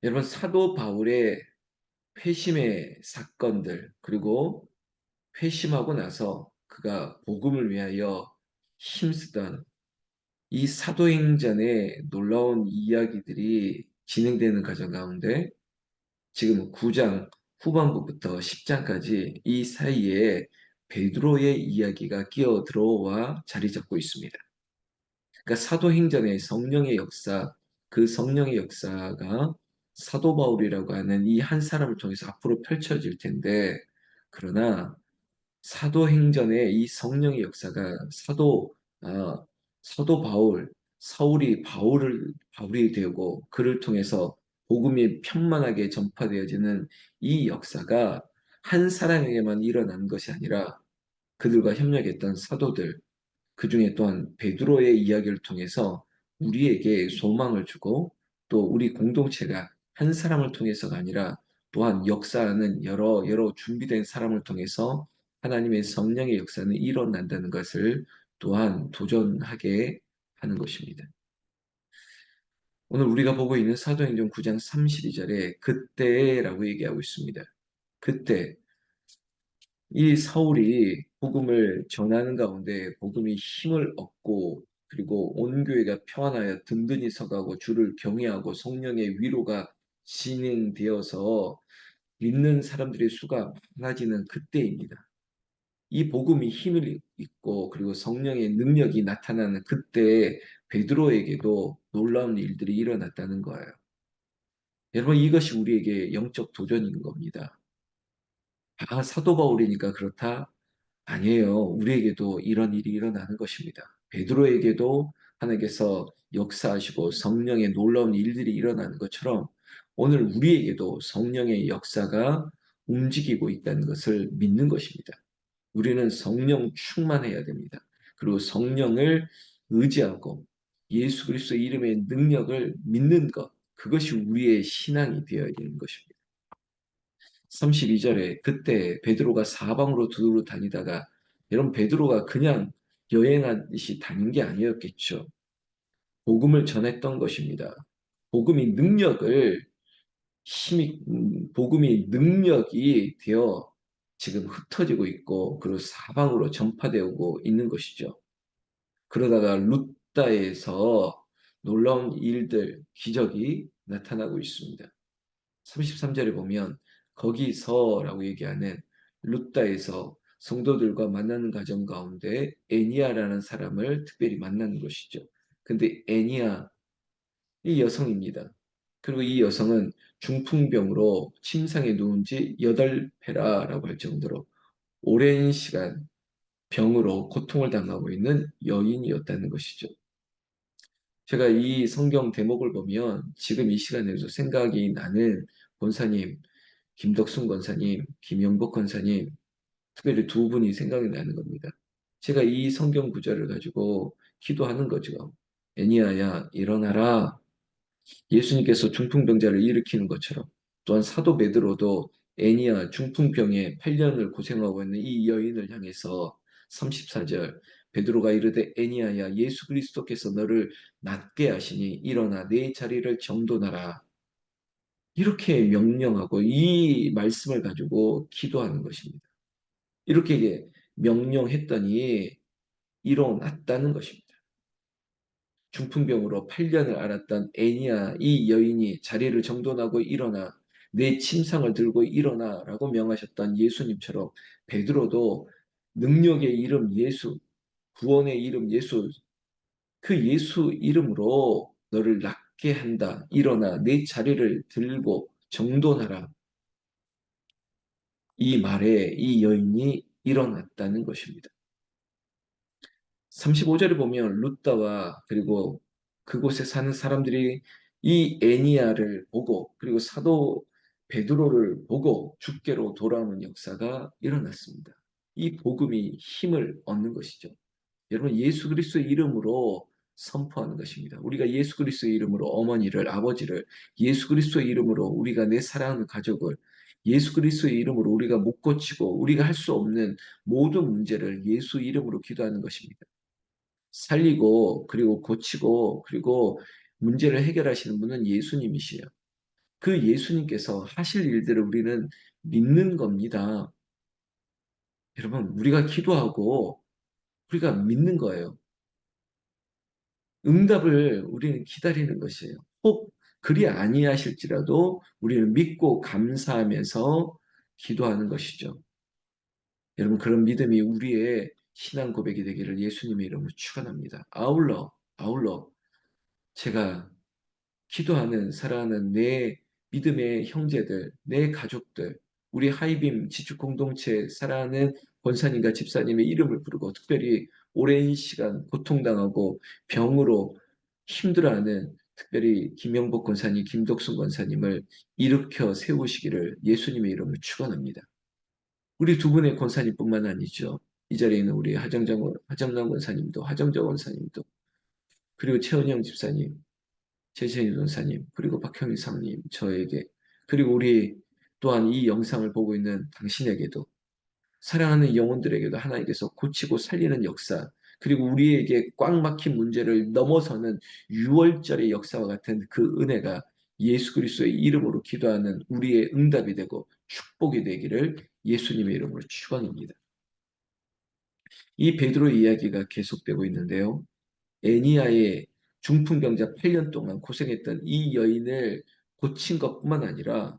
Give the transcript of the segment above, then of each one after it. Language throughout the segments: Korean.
여러분, 사도 바울의 회심의 사건들, 그리고 회심하고 나서 그가 복음을 위하여 힘쓰던 이 사도행전의 놀라운 이야기들이 진행되는 과정 가운데 지금 9장 후반부부터 10장까지 이 사이에 베드로의 이야기가 끼어 들어와 자리 잡고 있습니다. 그러니까 사도행전의 성령의 역사, 그 성령의 역사가 사도 바울이라고 하는 이 한 사람을 통해서 앞으로 펼쳐질 텐데, 그러나 사도행전의 이 성령의 역사가 아, 사도 바울, 사울이 바울이 되고 그를 통해서 복음이 편만하게 전파되어지는 이 역사가 한 사람에게만 일어난 것이 아니라 그들과 협력했던 사도들, 그 중에 또한 베드로의 이야기를 통해서 우리에게 소망을 주고 또 우리 공동체가 한 사람을 통해서가 아니라 또한 역사하는 여러 준비된 사람을 통해서 하나님의 성령의 역사는 일어난다는 것을 또한 도전하게 하는 것입니다. 오늘 우리가 보고 있는 사도행전 9장 32절에 그때라고 얘기하고 있습니다. 그때 이 사울이 복음을 전하는 가운데 복음이 힘을 얻고 그리고 온 교회가 평안하여 든든히 서가고 주를 경외하고 성령의 위로가 진행되어서 믿는 사람들의 수가 많아지는 그때입니다. 이 복음이 힘을 입고 그리고 성령의 능력이 나타나는 그때 베드로에게도 놀라운 일들이 일어났다는 거예요. 여러분, 이것이 우리에게 영적 도전인 겁니다. 아, 사도 바울이니까 그렇다? 아니에요. 우리에게도 이런 일이 일어나는 것입니다. 베드로에게도 하나님께서 역사하시고 성령의 놀라운 일들이 일어나는 것처럼 오늘 우리에게도 성령의 역사가 움직이고 있다는 것을 믿는 것입니다. 우리는 성령 충만해야 됩니다. 그리고 성령을 의지하고 예수 그리스도 이름의 능력을 믿는 것, 그것이 우리의 신앙이 되어야 되는 것입니다. 32절에 그때 베드로가 사방으로 두루루 다니다가 여러분 베드로가 그냥 여행하듯이 다닌 게 아니었겠죠. 복음을 전했던 것입니다. 복음이 능력을 복음이 능력이 되어 지금 흩어지고 있고 그리고 사방으로 전파되고 있는 것이죠. 그러다가 룻다에서 놀라운 일들, 기적이 나타나고 있습니다. 33절에 보면 거기서라고 얘기하는 룻다에서 성도들과 만나는 과정 가운데 애니아라는 사람을 특별히 만나는 것이죠. 근데 애니아 이 여성입니다. 그리고 이 여성은 중풍병으로 침상에 누운 지 8회라고 할 정도로 오랜 시간 병으로 고통을 당하고 있는 여인이었다는 것이죠. 제가 이 성경 대목을 보면 지금 이 시간에도 생각이 나는 권사님, 김덕순 권사님, 김영복 권사님, 특별히 두 분이 생각이 나는 겁니다. 제가 이 성경 구절을 가지고 기도하는 거죠. 애니아야, 일어나라. 예수님께서 중풍병자를 일으키는 것처럼 또한 사도 베드로도 애니아 중풍병에 8년을 고생하고 있는 이 여인을 향해서 34절 베드로가 이르되 애니아야 예수 그리스도께서 너를 낫게 하시니 일어나 내 자리를 정돈하라. 이렇게 명령하고 이 말씀을 가지고 기도하는 것입니다. 이렇게 명령했더니 일어났다는 것입니다. 중풍병으로 8년을 앓았던 애니야 이 여인이 자리를 정돈하고 일어나 내 침상을 들고 일어나라고 명하셨던 예수님처럼 베드로도 능력의 이름 예수, 구원의 이름 예수, 그 예수 이름으로 너를 낫게 한다. 일어나 내 자리를 들고 정돈하라. 이 말에 이 여인이 일어났다는 것입니다. 35절에 보면 룻다와 그리고 그곳에 사는 사람들이 이 애니야를 보고 그리고 사도 베드로를 보고 주께로 돌아오는 역사가 일어났습니다. 이 복음이 힘을 얻는 것이죠. 여러분 예수 그리스도의 이름으로 선포하는 것입니다. 우리가 예수 그리스도의 이름으로 어머니를 아버지를 예수 그리스도의 이름으로 우리가 내 사랑하는 가족을 예수 그리스도의 이름으로 우리가 못 고치고 우리가 할 수 없는 모든 문제를 예수 이름으로 기도하는 것입니다. 살리고 그리고 고치고 그리고 문제를 해결하시는 분은 예수님이시요. 그 예수님께서 하실 일들을 우리는 믿는 겁니다. 여러분, 우리가 기도하고 우리가 믿는 거예요. 응답을 우리는 기다리는 것이에요. 혹 그리 아니하실지라도 우리는 믿고 감사하면서 기도하는 것이죠. 여러분, 그런 믿음이 우리의 신앙 고백이 되기를 예수님의 이름으로 축원합니다. 아울러 제가 기도하는 사랑하는 내 믿음의 형제들, 내 가족들, 우리 하이빔 지축 공동체 사랑하는 권사님과 집사님의 이름을 부르고 특별히 오랜 시간 고통당하고 병으로 힘들어하는 특별히 김영복 권사님, 김덕순 권사님을 일으켜 세우시기를 예수님의 이름으로 축원합니다. 우리 두 분의 권사님뿐만 아니죠. 이 자리에 있는 우리 하정남 권사님도, 하정정 권사님도, 그리고 최은영 집사님, 최재희 전사님, 그리고 박형희 사모님, 저에게, 그리고 우리 또한 이 영상을 보고 있는 당신에게도, 사랑하는 영혼들에게도 하나님께서 고치고 살리는 역사, 그리고 우리에게 꽉 막힌 문제를 넘어서는 유월절의 역사와 같은 그 은혜가 예수 그리스도의 이름으로 기도하는 우리의 응답이 되고 축복이 되기를 예수님의 이름으로 축원합니다. 이 베드로 이야기가 계속되고 있는데요. 애니아의 중풍병자 8년 동안 고생했던 이 여인을 고친 것뿐만 아니라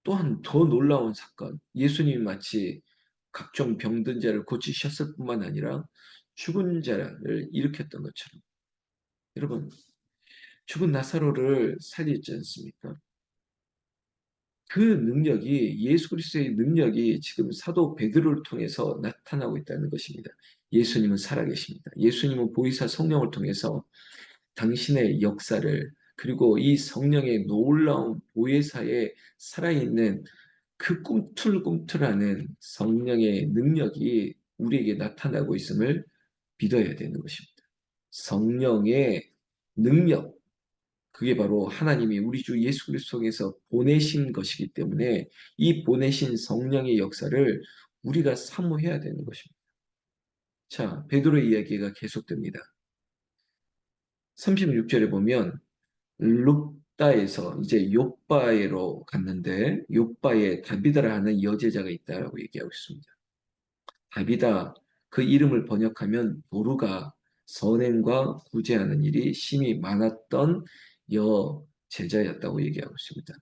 또한 더 놀라운 사건, 예수님이 마치 각종 병든 자를 고치셨을 뿐만 아니라 죽은 자를 일으켰던 것처럼 여러분 죽은 나사로를 살렸지 않습니까? 그 능력이 예수 그리스도의 능력이 지금 사도 베드로를 통해서 나타나고 있다는 것입니다. 예수님은 살아계십니다. 예수님은 보이사 성령을 통해서 당신의 역사를 그리고 이 성령의 놀라운 보혜사에 살아있는 그 꿈틀꿈틀하는 성령의 능력이 우리에게 나타나고 있음을 믿어야 되는 것입니다. 성령의 능력, 그게 바로 하나님이 우리 주 예수 그리스도에서 보내신 것이기 때문에 이 보내신 성령의 역사를 우리가 사모해야 되는 것입니다. 자, 베드로의 이야기가 계속됩니다. 36절에 보면 룹다에서 이제 욥바에로 갔는데 욥바에 다비다라 하는 여제자가 있다라고 얘기하고 있습니다. 다비다 그 이름을 번역하면 도루가 선행과 구제하는 일이 심히 많았던 여제자였다고 얘기하고 있습니다.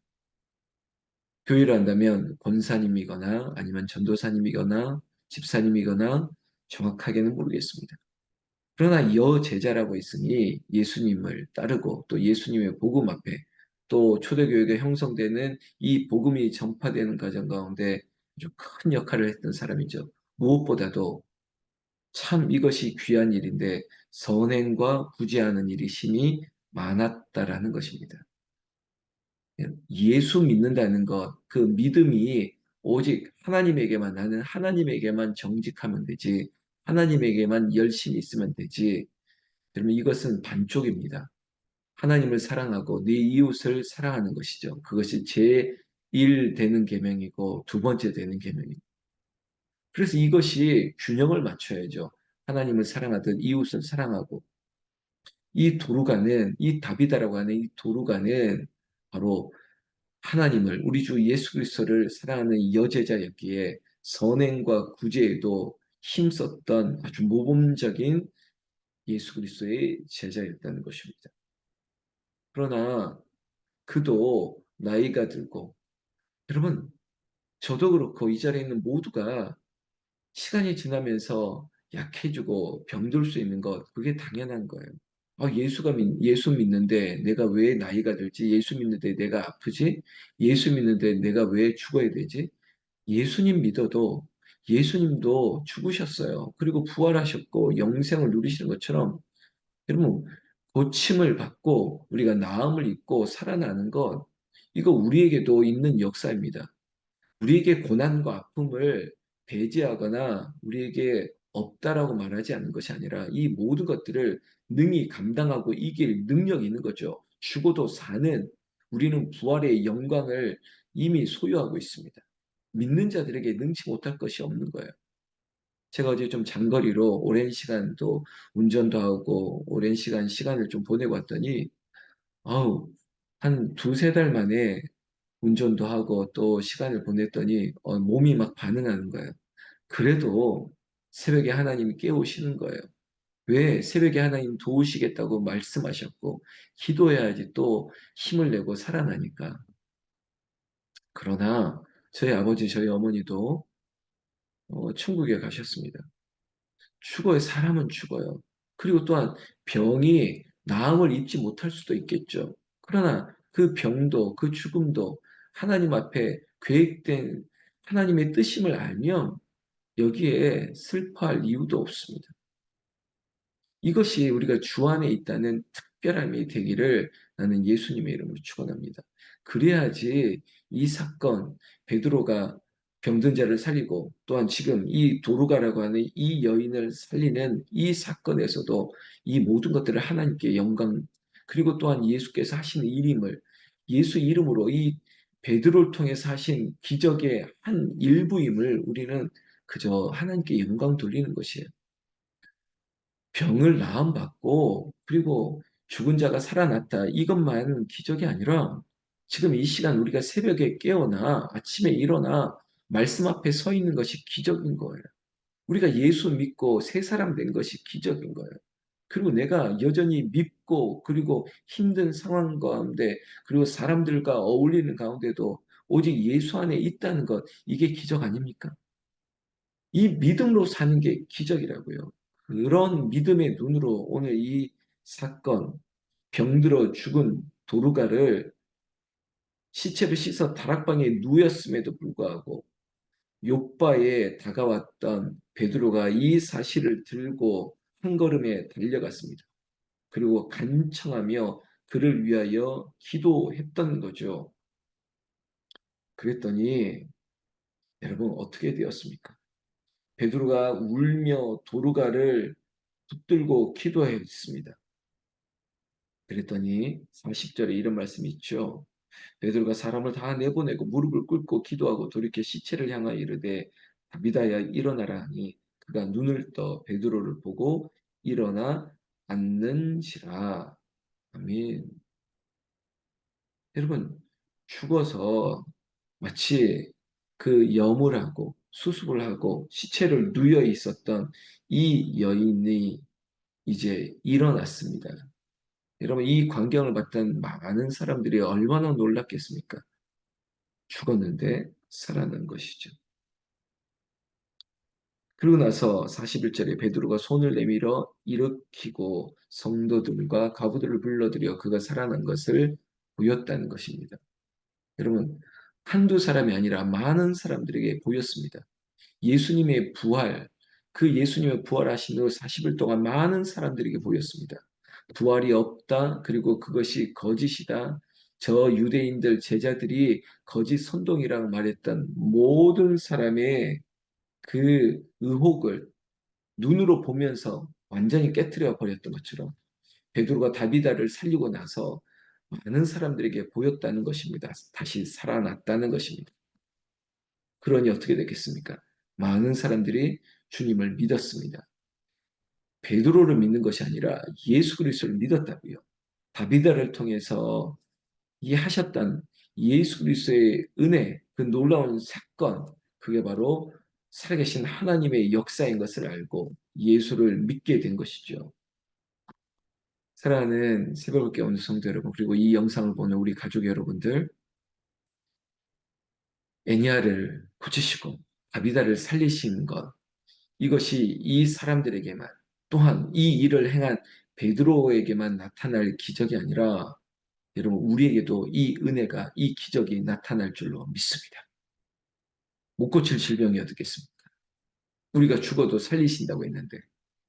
교회를 한다면 권사님이거나 아니면 전도사님이거나 집사님이거나 정확하게는 모르겠습니다. 그러나 여제자라고 했으니 예수님을 따르고 또 예수님의 복음 앞에 또 초대교회가 형성되는 이 복음이 전파되는 과정 가운데 아주 큰 역할을 했던 사람이죠. 무엇보다도 참 이것이 귀한 일인데 선행과 구제하는 일이 심히 많았다라는 것입니다. 예수 믿는다는 것, 그 믿음이 오직 하나님에게만 나는 하나님에게만 정직하면 되지 하나님에게만 열심히 있으면 되지 그러면 이것은 반쪽입니다. 하나님을 사랑하고 네 이웃을 사랑하는 것이죠. 그것이 제1 되는 계명이고 두 번째 되는 계명입니다. 그래서 이것이 균형을 맞춰야죠. 하나님을 사랑하듯 이웃을 사랑하고 이 도루가는 이 다비다라고 하는 이 도루가는 바로 하나님을 우리 주 예수 그리스도를 사랑하는 여제자였기에 선행과 구제에도 힘썼던 아주 모범적인 예수 그리스도의 제자였다는 것입니다. 그러나 그도 나이가 들고 여러분 저도 그렇고 이 자리에 있는 모두가 시간이 지나면서 약해지고 병들 수 있는 것 그게 당연한 거예요. 예수 믿는데 내가 왜 나이가 들지? 예수 믿는데 내가 아프지? 예수 믿는데 내가 왜 죽어야 되지? 예수님 믿어도 예수님도 죽으셨어요. 그리고 부활하셨고 영생을 누리시는 것처럼 여러분, 고침을 받고 우리가 나음을 입고 살아나는 것, 이거 우리에게도 있는 역사입니다. 우리에게 고난과 아픔을 배제하거나 우리에게 없다라고 말하지 않는 것이 아니라 이 모든 것들을 능히 감당하고 이길 능력이 있는 거죠. 죽어도 사는 우리는 부활의 영광을 이미 소유하고 있습니다. 믿는 자들에게 능치 못할 것이 없는 거예요. 제가 어제 좀 장거리로 오랜 시간 또 운전도 하고 오랜 시간을 좀 보내고 왔더니 아우 한 두세 달 만에 운전도 하고 또 시간을 보냈더니 몸이 막 반응하는 거예요. 그래도 새벽에 하나님이 깨우시는 거예요. 왜? 새벽에 하나님 도우시겠다고 말씀하셨고 기도해야지 또 힘을 내고 살아나니까. 그러나 저희 아버지, 저희 어머니도 천국에 가셨습니다. 죽어요. 사람은 죽어요. 그리고 또한 병이 나음을 입지 못할 수도 있겠죠. 그러나 그 병도 그 죽음도 하나님 앞에 계획된 하나님의 뜻임을 알면 여기에 슬퍼할 이유도 없습니다. 이것이 우리가 주 안에 있다는 특별함이 되기를 나는 예수님의 이름으로 축원합니다. 그래야지 이 사건, 베드로가 병든 자를 살리고 또한 지금 이 도루가라고 하는 이 여인을 살리는 이 사건에서도 이 모든 것들을 하나님께 영광, 그리고 또한 예수께서 하시는 일임을, 예수 이름으로 이 베드로를 통해서 하신 기적의 한 일부임을 우리는 그저 하나님께 영광 돌리는 것이에요. 병을 나음받고 그리고 죽은 자가 살아났다. 이것만 기적이 아니라 지금 이 시간 우리가 새벽에 깨어나 아침에 일어나 말씀 앞에 서 있는 것이 기적인 거예요. 우리가 예수 믿고 새 사람 된 것이 기적인 거예요. 그리고 내가 여전히 믿고 그리고 힘든 상황 가운데 그리고 사람들과 어울리는 가운데도 오직 예수 안에 있다는 것, 이게 기적 아닙니까? 이 믿음으로 사는 게 기적이라고요. 그런 믿음의 눈으로 오늘 이 사건, 병들어 죽은 도루가를 시체를 씻어 다락방에 누였음에도 불구하고 욥바에 다가왔던 베드로가 이 사실을 들고 한 걸음에 달려갔습니다. 그리고 간청하며 그를 위하여 기도했던 거죠. 그랬더니 여러분 어떻게 되었습니까? 베드로가 울며 도루가를 붙들고 기도했습니다. 그랬더니 40절에 이런 말씀이 있죠. 베드로가 사람을 다 내보내고 무릎을 꿇고 기도하고 돌이켜 시체를 향하여 이르되 다비다야 일어나라 하니 그가 눈을 떠 베드로를 보고 일어나 앉는지라. 아멘. 여러분 죽어서 마치 그 염을 하고 수습을 하고 시체를 누여 있었던 이 여인이 이제 일어났습니다. 여러분 이 광경을 봤던 많은 사람들이 얼마나 놀랐겠습니까? 죽었는데 살아난 것이죠. 그러고 나서 41절에 베드로가 손을 내밀어 일으키고 성도들과 과부들을 불러들여 그가 살아난 것을 보였다는 것입니다. 여러분 한두 사람이 아니라 많은 사람들에게 보였습니다. 예수님의 부활, 그 예수님의 부활하신 후 40일 동안 많은 사람들에게 보였습니다. 부활이 없다. 그리고 그것이 거짓이다. 저 유대인들 제자들이 거짓 선동이라고 말했던 모든 사람의 그 의혹을 눈으로 보면서 완전히 깨뜨려 버렸던 것처럼 베드로가 다비다를 살리고 나서 많은 사람들에게 보였다는 것입니다. 다시 살아났다는 것입니다. 그러니 어떻게 되겠습니까? 많은 사람들이 주님을 믿었습니다. 베드로를 믿는 것이 아니라 예수 그리스도를 믿었다고요. 다비다를 통해서 이 하셨던 예수 그리스도의 은혜, 그 놀라운 사건, 그게 바로 살아계신 하나님의 역사인 것을 알고 예수를 믿게 된 것이죠. 사랑하는 새벽을 깨우는 성도 여러분, 그리고 이 영상을 보는 우리 가족 여러분들, 애니아를 고치시고 다비다를 살리신 것, 이것이 이 사람들에게만 또한 이 일을 행한 베드로에게만 나타날 기적이 아니라 여러분 우리에게도 이 은혜가 이 기적이 나타날 줄로 믿습니다. 못 고칠 질병이 어떻겠습니까? 우리가 죽어도 살리신다고 했는데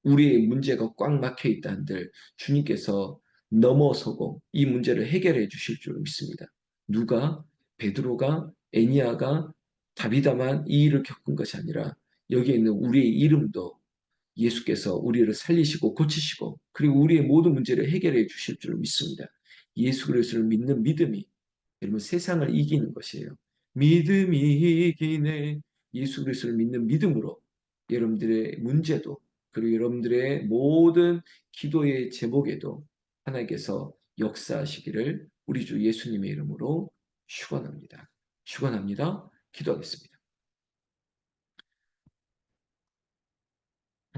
우리의 문제가 꽉 막혀 있다 한들 주님께서 넘어서고 이 문제를 해결해 주실 줄 믿습니다. 누가? 베드로가, 애니아가, 다비다만 이 일을 겪은 것이 아니라 여기에 있는 우리의 이름도 예수께서 우리를 살리시고 고치시고 그리고 우리의 모든 문제를 해결해 주실 줄 믿습니다. 예수 그리스도를 믿는 믿음이 여러분 세상을 이기는 것이에요. 믿음이 이기네. 예수 그리스도를 믿는 믿음으로 여러분들의 문제도 그리고 여러분들의 모든 기도의 제목에도 하나님께서 역사하시기를 우리 주 예수님의 이름으로 축원합니다. 축원합니다. 기도하겠습니다.